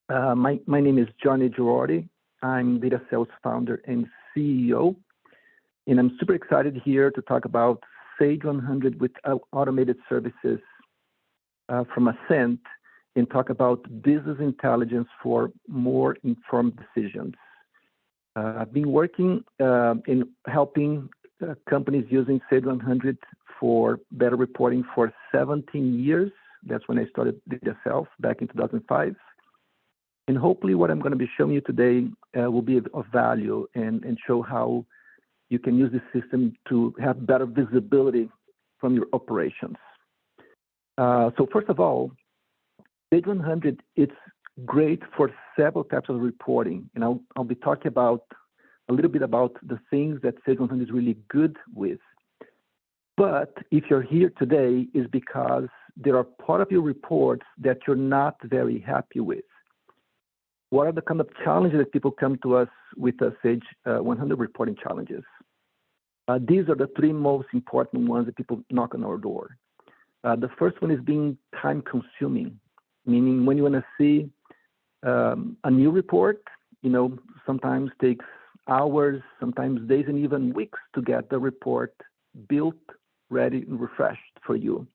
My name is Johnny Girardi. I'm DataSelf founder and CEO, and I'm super excited here to talk about Sage 100 with automated services from Ascent and talk about business intelligence for more informed decisions. I've been working in helping companies using Sage 100 for better reporting for 17 years. That's when I started DataSelf back in 2005. And hopefully what I'm going to be showing you today will be of value and show how you can use this system to have better visibility from your operations. So first of all, Sage 100, it's great for several types of reporting. And I'll be talking about a little bit about the things that Sage 100 is really good with. But if you're here today, is because there are part of your reports that you're not very happy with. What are the kind of challenges that people come to us with Sage 100 reporting challenges? These are the three most important ones that people knock on our door. The first one is being time consuming, meaning when you want to see a new report, sometimes takes hours, sometimes days, and even weeks to get the report built, ready, and refreshed for you.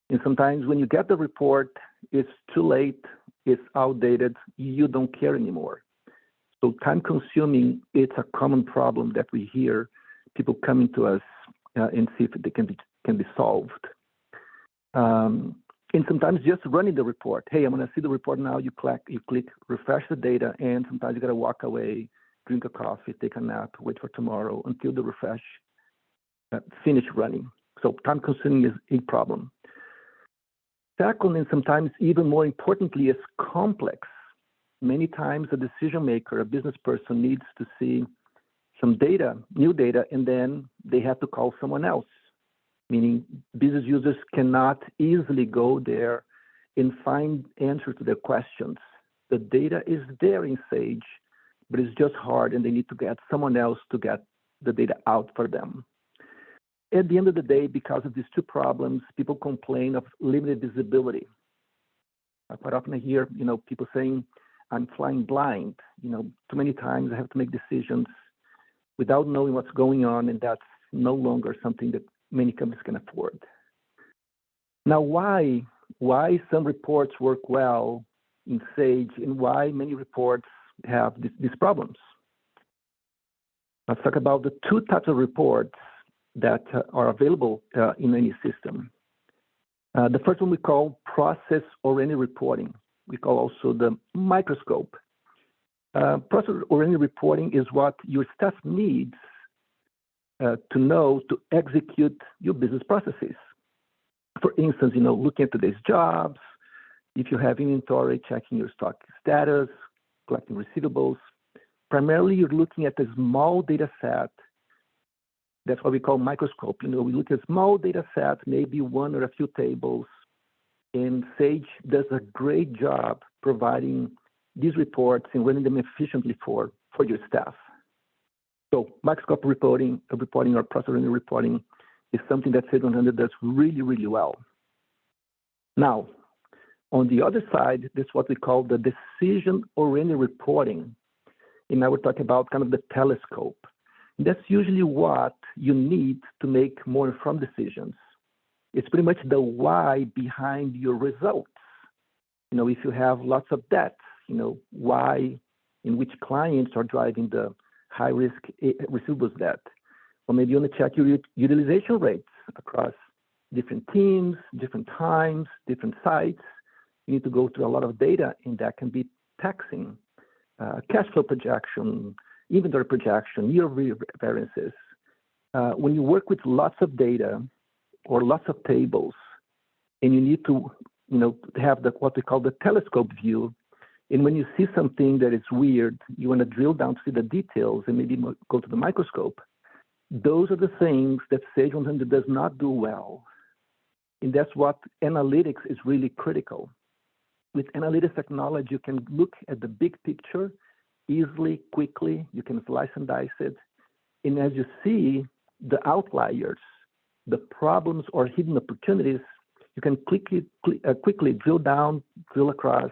And sometimes when you get the report, it's too late, it's outdated, you don't care anymore. So time consuming, it's a common problem that we hear people coming to us and see if they can be solved. And sometimes just running the report. Hey, I'm going to see the report now. You click refresh the data, and sometimes you got to walk away, drink a coffee, take a nap, wait for tomorrow until the refresh finish running. So time consuming is a problem. Second, and sometimes even more importantly, is complex. Many times a decision maker, a business person needs to see some data, new data, and then they have to call someone else, meaning business users cannot easily go there and find answers to their questions. The data is there in Sage, but it's just hard, and they need to get someone else to get the data out for them. At the end of the day, because of these two problems, people complain of limited visibility. I quite often hear, people saying, I'm flying blind. Too many times I have to make decisions without knowing what's going on, and that's no longer something that many companies can afford. Now, why some reports work well in Sage and why many reports have these problems? Let's talk about the two types of reports that are available in any system. The first one we call process-oriented reporting. We call also the microscope. Process-oriented reporting is what your staff needs to know to execute your business processes. For instance, looking at today's jobs, if you have inventory, checking your stock status, collecting receivables. Primarily, you're looking at a small data set. That's what we call microscope. We look at small data sets, maybe one or a few tables, and Sage does a great job providing these reports and running them efficiently for your staff. So microscope reporting or process-oriented reporting is something that Sage 100 does really, really well. Now, on the other side, this is what we call the decision-oriented reporting. And now we're talking about kind of the telescope. That's usually what you need to make more informed decisions. It's pretty much the why behind your results. If you have lots of debts, why and which clients are driving the high-risk receivables debt. Or maybe you want to check your utilization rates across different teams, different times, different sites. You need to go through a lot of data, and that can be taxing. Cash flow projection, inventory projection, year-over-year variances. When you work with lots of data or lots of tables, and you need to, have what we call the telescope view, and when you see something that is weird, you want to drill down to see the details and maybe go to the microscope. Those are the things that Sage 100 does not do well. And that's what analytics is really critical. With analytics technology, you can look at the big picture easily, quickly. You can slice and dice it. And as you see the outliers, the problems or hidden opportunities, you can quickly drill down, drill across,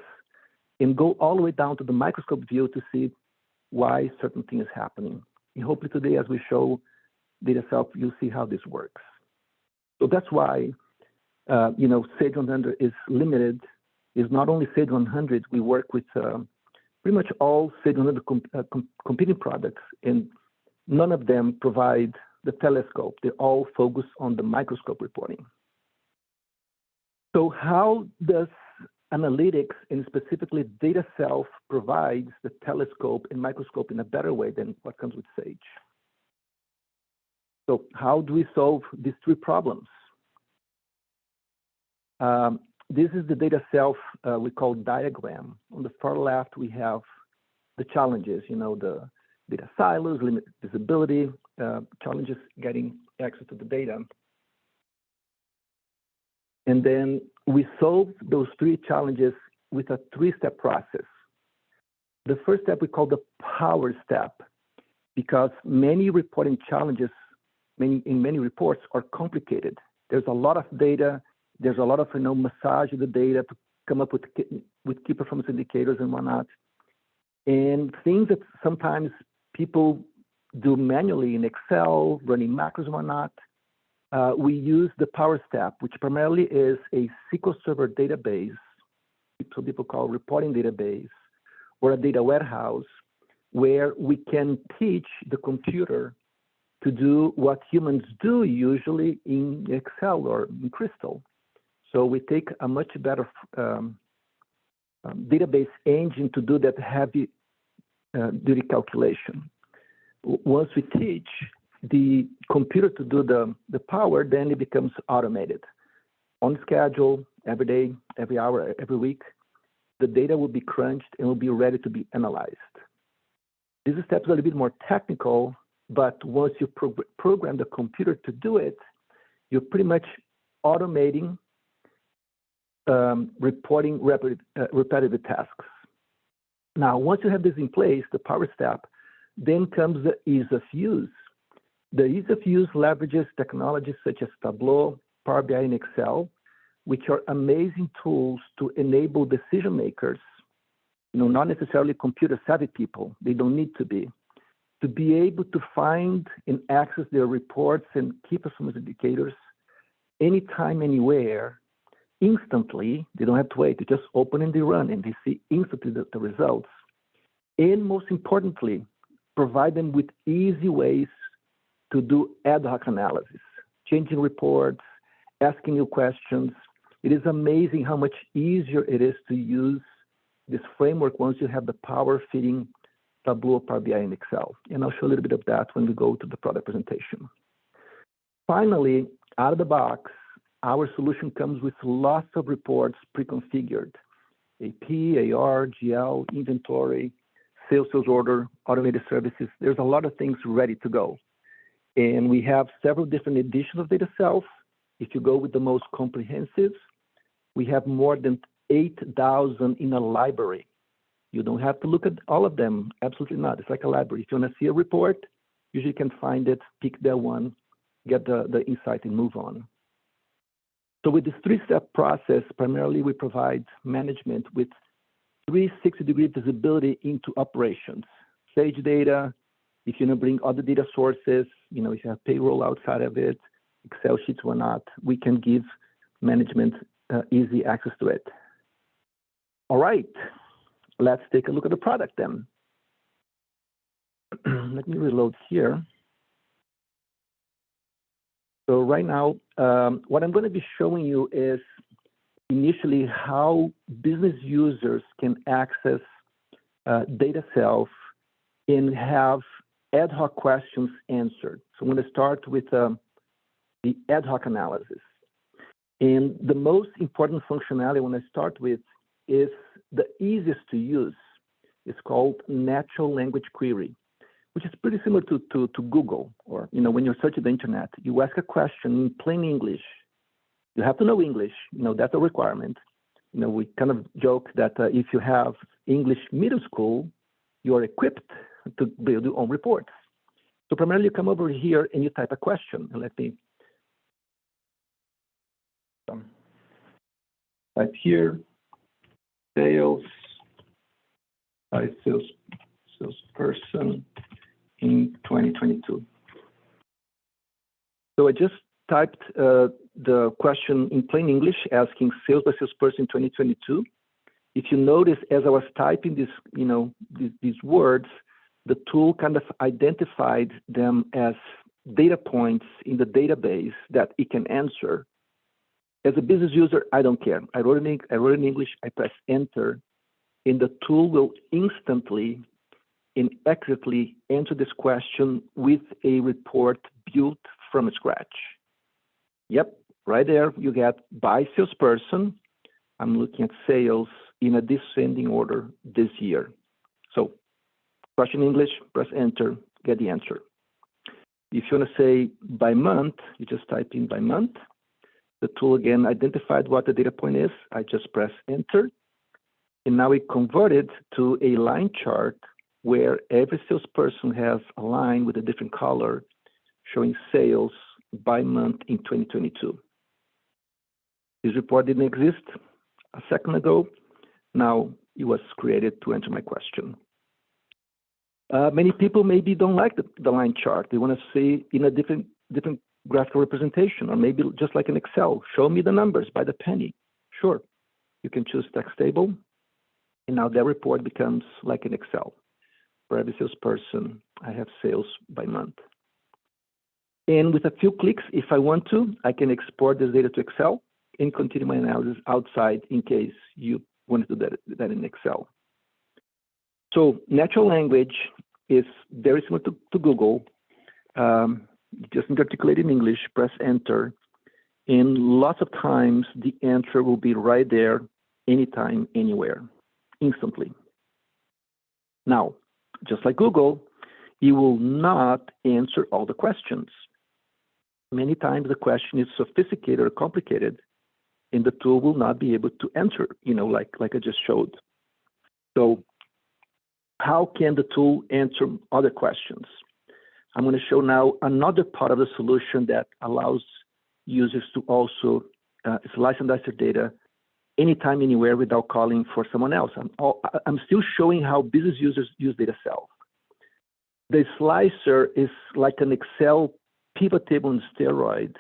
and go all the way down to the microscope view to see why certain thing is happening. And hopefully today, as we show DataSelf, you'll see how this works. So that's why, Sage 100 is limited. It's not only Sage 100, we work with pretty much all Sage 100 competing products, and none of them provide the telescope. They all focus on the microscope reporting. So how does analytics, and specifically DataSelf, provides the telescope and microscope in a better way than what comes with Sage? So how do we solve these three problems? This is the DataSelf we call diagram. On the far left, we have the challenges, the data silos, limited visibility, challenges getting access to the data. And then we solved those three challenges with a three-step process. The first step we call the power step, because many reporting challenges in many reports are complicated. There's a lot of data. There's a lot of massage of the data to come up with key performance indicators and whatnot. And things that sometimes people do manually in Excel, running macros and whatnot, we use the power step, which primarily is a SQL Server database, so people call reporting database, or a data warehouse, where we can teach the computer to do what humans do usually in Excel or in Crystal. So we take a much better database engine to do that heavy duty calculation. Once we teach the computer to do the power, then it becomes automated. On schedule, every day, every hour, every week, the data will be crunched and will be ready to be analyzed. These steps are a little bit more technical, but once you program the computer to do it, you're pretty much automating reporting repetitive tasks. Now, once you have this in place, the power step, then comes the ease of use. The ease of use leverages technologies such as Tableau, Power BI, and Excel, which are amazing tools to enable decision makers, not necessarily computer savvy people, they don't need to be able to find and access their reports and key performance indicators anytime, anywhere, instantly. They don't have to wait. They just open and they run, and they see instantly the results. And most importantly, provide them with easy ways to do ad hoc analysis, changing reports, asking you questions. It is amazing how much easier it is to use this framework once you have the power fitting Tableau, Power BI, and Excel. And I'll show a little bit of that when we go to the product presentation. Finally, out of the box, our solution comes with lots of reports pre-configured: AP, AR, GL, inventory, sales order, automated services. There's a lot of things ready to go. And we have several different editions of DataSelf. If you go with the most comprehensive, we have more than 8,000 in a library. You don't have to look at all of them. Absolutely not. It's like a library. If you want to see a report, usually you can find it, pick that one, get the insight, and move on. So with this three-step process, primarily we provide management with 360-degree visibility into operations. Sage data, if you bring other data sources, if you have payroll outside of it, Excel sheets or not, we can give management easy access to it. All right, let's take a look at the product then. Let me reload here. So right now, what I'm going to be showing you is initially how business users can access DataSelf and have ad hoc questions answered. So I'm going to start with the ad hoc analysis. And the most important functionality when I start with is the easiest to use. It's called natural language query, which is pretty similar to Google, or when you're searching the internet, you ask a question in plain English. You have to know English. That's a requirement. We kind of joke that if you have English middle school, you are equipped to build your own reports. So primarily, you come over here and you type a question. And let me type here, sales by salesperson in 2022. So I just typed the question in plain English, asking sales by salesperson in 2022. If you notice, as I was typing this, these words, the tool kind of identified them as data points in the database that it can answer. As a business user, I don't care. I wrote in English, I press enter, and the tool will instantly and accurately answer this question with a report built from scratch. Yep, right there you get by salesperson. I'm looking at sales in a descending order this year. So question in English, press enter, get the answer. If you want to say by month, you just type in by month. The tool again identified what the data point is. I just press enter. And now it converted to a line chart where every salesperson has a line with a different color showing sales by month in 2022. This report didn't exist a second ago. Now it was created to answer my question. Many people maybe don't like the line chart. They want to see in a different graphical representation, or maybe just like in Excel, show me the numbers by the penny. Sure, you can choose text table, and now that report becomes like in Excel. For every salesperson, I have sales by month. And with a few clicks, if I want to, I can export this data to Excel and continue my analysis outside in case you want to do that in Excel. So natural language is very similar to Google. Just articulate in English, press enter, and lots of times the answer will be right there, anytime, anywhere, instantly. Now, just like Google, it will not answer all the questions. Many times the question is sophisticated or complicated, and the tool will not be able to answer, like I just showed. So how can the tool answer other questions? I'm going to show now another part of the solution that allows users to also slice and dice their data anytime, anywhere without calling for someone else. I'm still showing how business users use DataSelf. The slicer is like an Excel pivot table on steroid,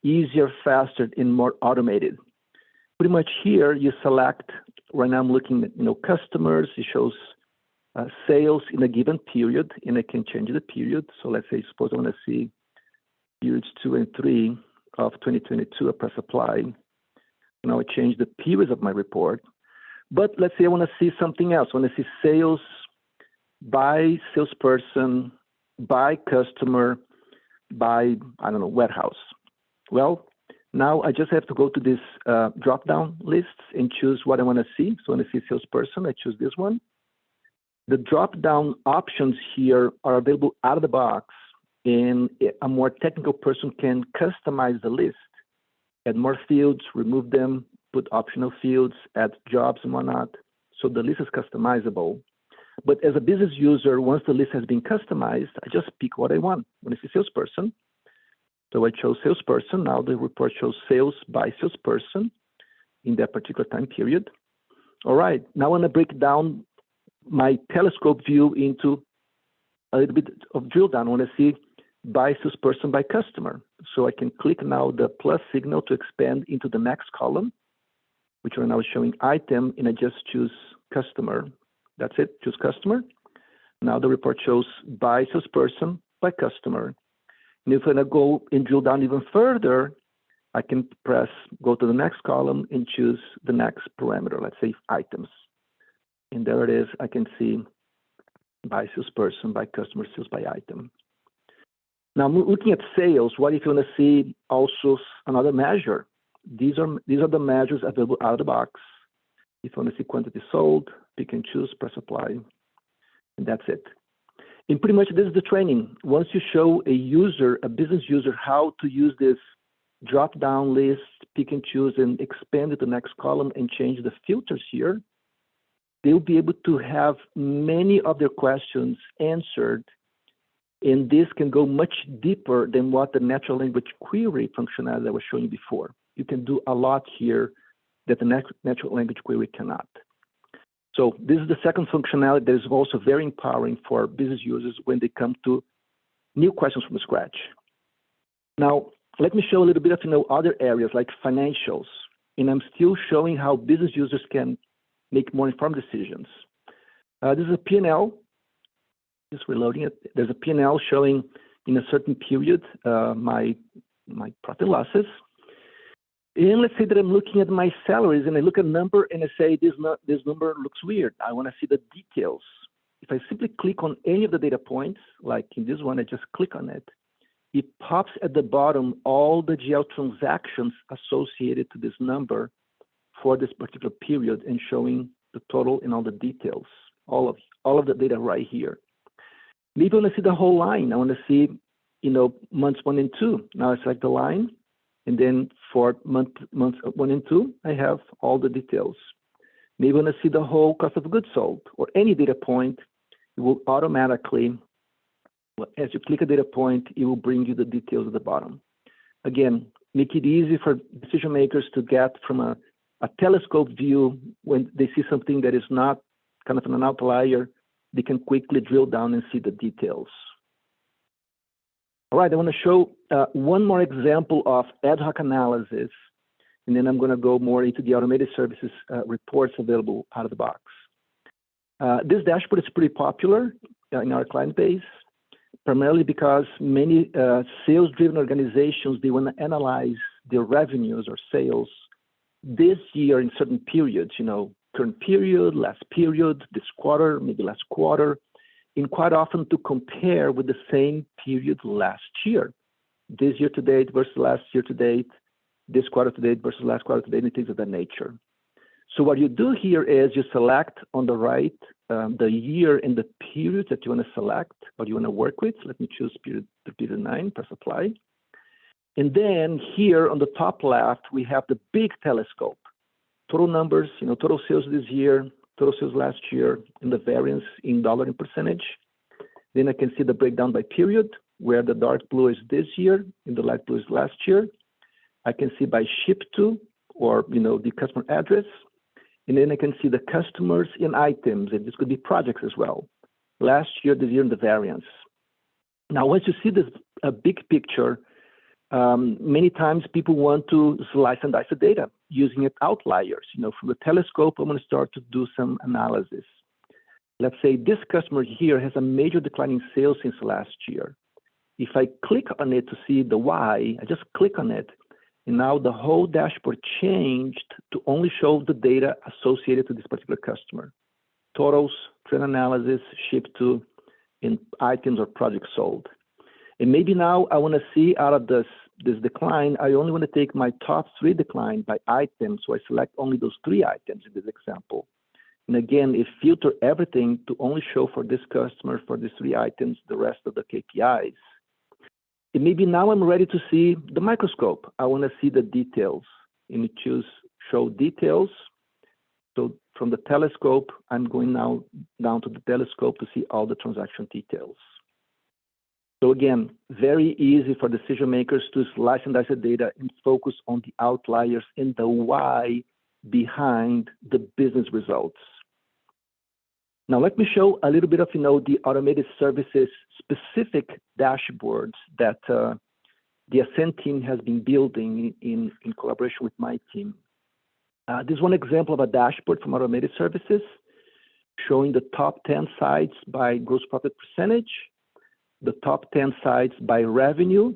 easier, faster, and more automated. Pretty much here, you select, right now I'm looking at customers, it shows sales in a given period, and I can change the period. So let's say, suppose I want to see periods 2 and 3 of 2022, I press apply. Now I change the periods of my report. But let's say I want to see something else. I want to see sales by salesperson, by customer, by, warehouse. Well, now I just have to go to this drop-down lists and choose what I want to see. So I want to see salesperson, I choose this one. The drop-down options here are available out of the box, and a more technical person can customize the list, add more fields, remove them, put optional fields, add jobs and whatnot. So the list is customizable. But as a business user, once the list has been customized, I just pick what I want. When I see salesperson, so I chose salesperson. Now the report shows sales by salesperson in that particular time period. All right, now I want to break down my telescope view into a little bit of drill down. I want to see by salesperson, by customer. So I can click now the plus signal to expand into the next column, which are now showing item, and I just choose customer. That's it, choose customer. Now the report shows by salesperson, by customer. And if I go and drill down even further, I can go to the next column and choose the next parameter, let's say items. And there it is, I can see by salesperson, by customer, sales by item. Now looking at sales, what if you want to see also another measure? These are the measures available out of the box. If you want to see quantity sold, pick and choose, press apply, and that's it. And pretty much this is the training. Once you show a business user, how to use this drop-down list, pick and choose, and expand it to the next column and change the filters here, they'll be able to have many of their questions answered. And this can go much deeper than what the natural language query functionality I was showing you before. You can do a lot here that the natural language query cannot. So this is the second functionality that is also very empowering for business users when they come to new questions from scratch. Now, let me show a little bit of other areas like financials, and I'm still showing how business users can make more informed decisions. This is a P&L, just reloading it. There's a P&L showing in a certain period my profit and losses. And let's say that I'm looking at my salaries and I look at a number and I say, this number looks weird. I want to see the details. If I simply click on any of the data points, like in this one, I just click on it, it pops at the bottom all the GL transactions associated to this number for this particular period and showing the total and all the details, all of the data right here. Maybe I want to see the whole line. I want to see, months 1 and 2. Now I select the line. And then for months 1 and 2, I have all the details. Maybe I want to see the whole cost of goods sold or any data point. It will automatically, as you click a data point, it will bring you the details at the bottom. Again, make it easy for decision makers to get from a telescope view when they see something that is not kind of an outlier. They can quickly drill down and see the details. All right, I want to show one more example of ad hoc analysis, and then I'm going to go more into the automated services reports available out of the box. This dashboard is pretty popular in our client base, primarily because many sales-driven organizations, they want to analyze their revenues or sales this year in certain periods, current period, last period, this quarter, maybe last quarter, and quite often to compare with the same period last year. This year to date versus last year to date, this quarter to date versus last quarter to date, and things of that nature. So what you do here is you select on the right the year and the period that you want to select or you want to work with. Let me choose period 9, press apply. And then here on the top left, we have the big telescope. Total numbers, total sales this year, total sales last year, and the variance in dollar and percentage. Then I can see the breakdown by period, where the dark blue is this year and the light blue is last year. I can see by ship to, or the customer address. And then I can see the customers and items, and this could be projects as well. Last year, this year, and the variance. Now, once you see this big picture, many times people want to slice and dice the data using it outliers. From the telescope, I'm going to start to do some analysis. Let's say this customer here has a major decline in sales since last year. If I click on it to see the why, I just click on it, and now the whole dashboard changed to only show the data associated to this particular customer. Totals, trend analysis, ship to, and items or projects sold. And maybe now I want to see out of this decline, I only want to take my top 3 decline by item, so I select only those 3 items in this example. And again, it filters everything to only show for this customer, for these 3 items, the rest of the KPIs. And maybe now I'm ready to see the microscope. I want to see the details. And you choose show details. So from the telescope, I'm going now down to the telescope to see all the transaction details. So again, very easy for decision makers to slice and dice the data and focus on the outliers and the why behind the business results. Now let me show a little bit of the automated services specific dashboards that the Ascend team has been building in collaboration with my team. This is one example of a dashboard from automated services showing the top 10 sites by gross profit percentage, the top 10 sites by revenue.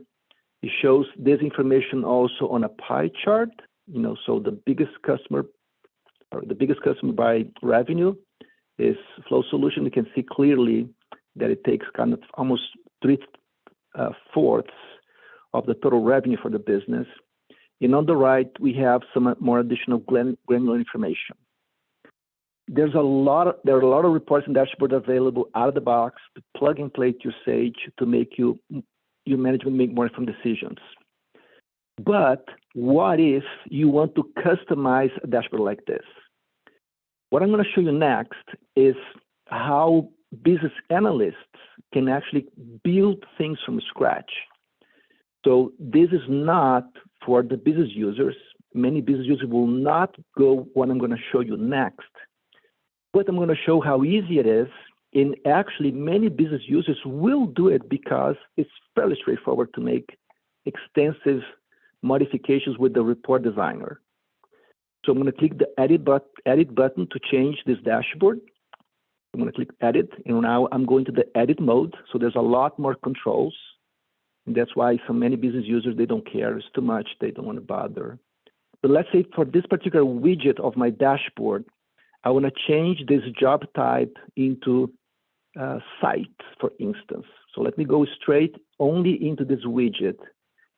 It shows this information also on a pie chart, so the biggest customer by revenue is Flow Solution. You can see clearly that it takes kind of almost 3/4 of the total revenue for the business. And on the right, we have some more additional granular information. There are a lot of reports and dashboards available out of the box to plug and play to your Sage to make your management make more informed decisions. But what if you want to customize a dashboard like this? What I'm going to show you next is how business analysts can actually build things from scratch. So this is not for the business users. Many business users will not go what I'm going to show you next. But I'm going to show how easy it is. And actually, many business users will do it because it's fairly straightforward to make extensive modifications with the report designer. So I'm going to click the edit button to change this dashboard. I'm going to click edit, and now I'm going to the edit mode. So there's a lot more controls. And that's why many business users, they don't care. It's too much. They don't want to bother. But let's say for this particular widget of my dashboard, I want to change this job type into site, for instance. So let me go straight only into this widget.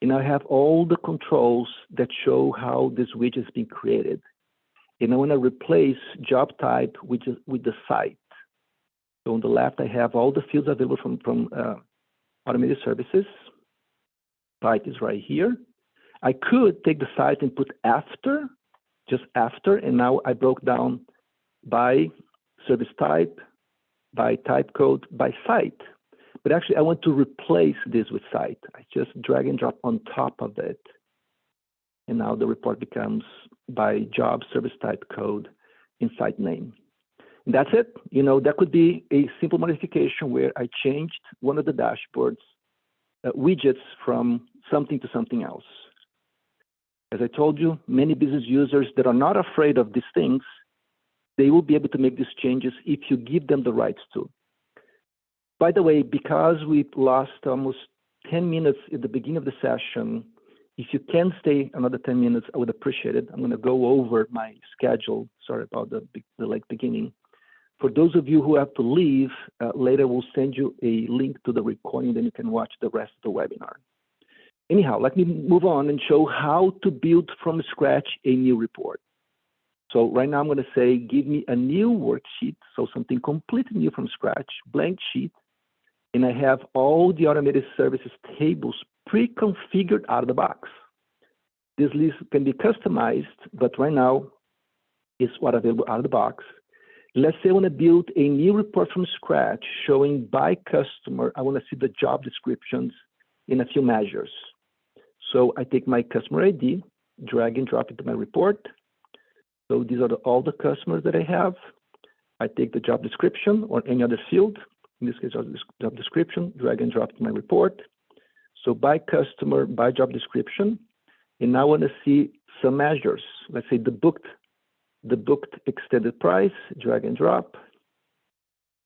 And I have all the controls that show how this widget is being created. And I want to replace job type with the site. So on the left, I have all the fields available from Automated Services. Site is right here. I could take the site and put after, just after, and now I broke down by service type, by type code, by site. But actually, I want to replace this with site. I just drag and drop on top of it. And now the report becomes by job, service type, code, and site name. And that's it. You know, that could be a simple modification where I changed one of the dashboards widgets from something to something else. As I told you, many business users that are not afraid of these things, they will be able to make these changes if you give them the rights to. By the way, because we lost almost 10 minutes at the beginning of the session, if you can stay another 10 minutes, I would appreciate it. I'm going to go over my schedule. Sorry about the late beginning. For those of you who have to leave, later we'll send you a link to the recording, then you can watch the rest of the webinar. Anyhow, let me move on and show how to build from scratch a new report. So right now I'm going to say, give me a new worksheet, so something completely new from scratch, blank sheet, and I have all the Automated Services tables pre-configured out of the box. This list can be customized, but right now is what's available out of the box. Let's say I want to build a new report from scratch showing by customer. I want to see the job descriptions in a few measures. So I take my customer ID, drag and drop it to my report. So these are all the customers that I have. I take the job description or any other field, in this case, job description, drag and drop to my report. So by customer, by job description. And now I want to see some measures. Let's say the booked extended price, drag and drop.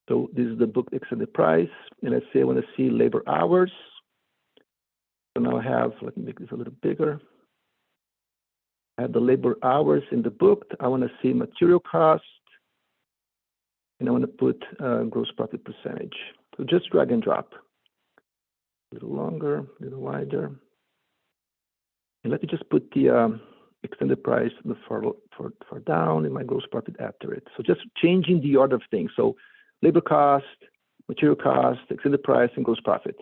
So this is the booked extended price. And let's say I want to see labor hours. So now I have, let me make this a little bigger. I have the labor hours in the booked. I want to see material cost. And I want to put gross profit percentage. So just drag and drop. A little longer, a little wider. And let me just put the extended price far down and my gross profit after it. So just changing the order of things. So labor cost, material cost, extended price, and gross profit.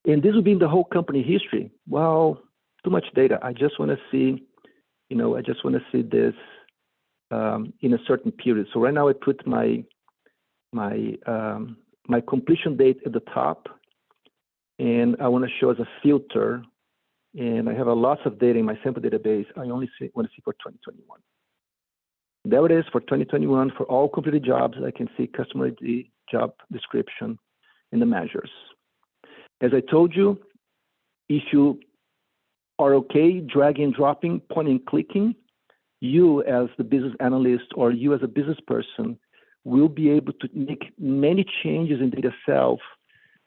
And this will be in the whole company history. Well, too much data. I just want to see, I just want to see this in a certain period. So right now I put my completion date at the top, and I want to show as a filter. And I have lots of data in my sample database. I only want to see for 2021. There it is for 2021. For all completed jobs, I can see customer ID, job description, and the measures. As I told you, if you are okay dragging and dropping, pointing and clicking, you as the business analyst or you as a business person will be able to make many changes in DataSelf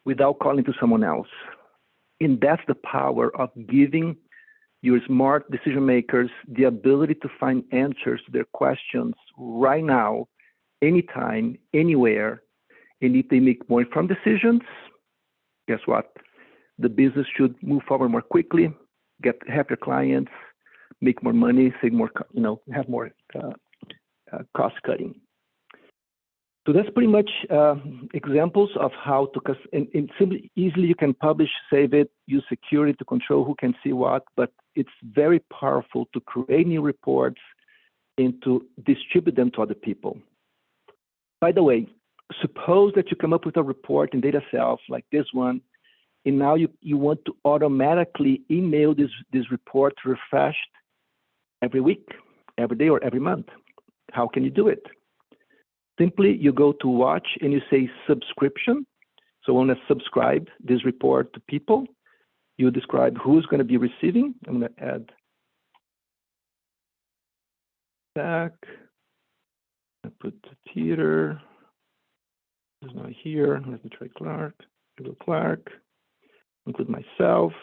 without calling to someone else. And that's the power of giving your smart decision makers the ability to find answers to their questions right now, anytime, anywhere. And if they make more informed decisions, guess what? The business should move forward more quickly, get happier clients, make more money, save more, have more cost cutting. So that's pretty much examples of how to, and simply, easily you can publish, save it, use security to control who can see what, but it's very powerful to create new reports and to distribute them to other people. By the way, suppose that you come up with a report in DataSelf like this one, and now you want to automatically email this report refreshed every week, every day, or every month. How can you do it? Simply, you go to watch and you say subscription. So I want to subscribe this report to people. You describe who's going to be receiving. I'm going to add back. I put Peter. He's not here. Let me try Clark. Clark. Include myself.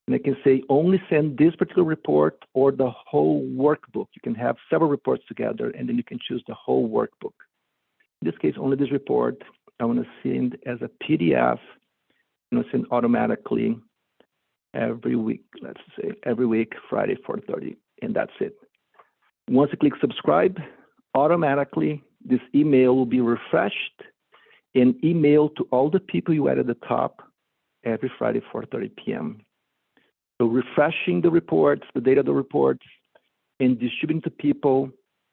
And I can say only send this particular report or the whole workbook. You can have several reports together, and then you can choose the whole workbook. In this case, only this report. I want to send as a PDF. I'm going to send automatically every week. Let's say every week, Friday, 4:30, and that's it. Once you click subscribe, automatically this email will be refreshed and emailed to all the people you add at the top every Friday, 4:30 p.m. So refreshing the reports, the data of the reports, and distributing to people,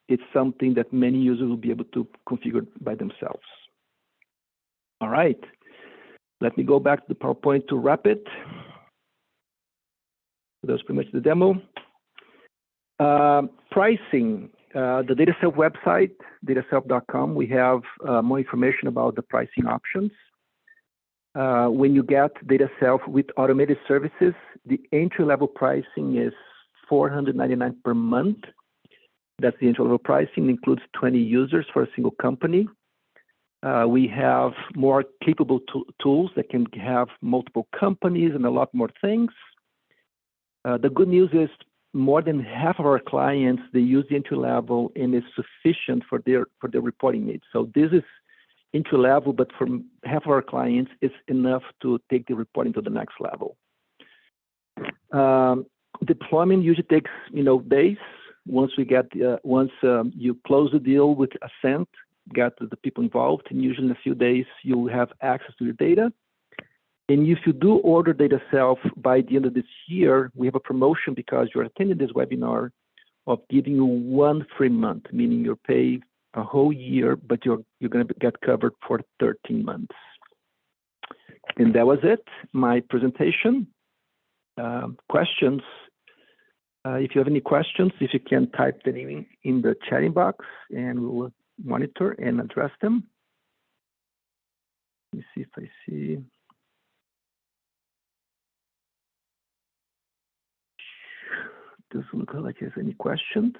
it's something that many users will be able to configure by themselves. All right, let me go back to the PowerPoint to wrap it. That's pretty much the demo. Pricing, the DataSelf website, dataself.com, we have more information about the pricing options. When you get DataSelf with automated services, the entry-level pricing is $499 per month. That's the entry-level pricing. It includes 20 users for a single company. We have more capable tools that can have multiple companies and a lot more things. The good news is more than half of our clients, they use the entry level and it's sufficient for their reporting needs. So this is entry level, but for half of our clients, it's enough to take the reporting to the next level. Deployment usually takes days. Once we get you close the deal with Ascent, get the people involved, and usually in a few days you'll have access to your data. And if you do order DataSelf by the end of this year, we have a promotion because you're attending this webinar of giving you 1 free month, meaning you're paid a whole year, but you're going to get covered for 13 months. And that was it, my presentation. Questions? If you have any questions, if you can type them in the chatting box, and we will monitor and address them. Let me see if I see. Doesn't look like there's any questions.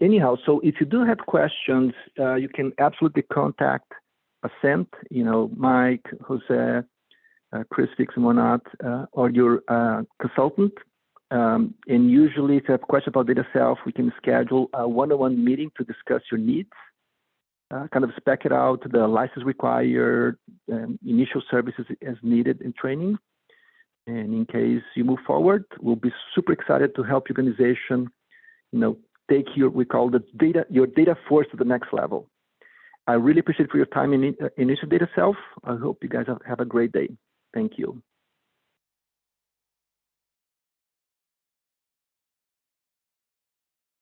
Anyhow, so if you do have questions, you can absolutely contact Ascent, Mike, Jose, Chris Fix and whatnot, or your consultant. And usually if you have questions about DataSelf, we can schedule a one-on-one meeting to discuss your needs, kind of spec it out, the license required, initial services as needed in training. And in case you move forward, we'll be super excited to help your organization, take we call your data force to the next level. I really appreciate for your time in Initial DataSelf. I hope you guys have a great day. Thank you.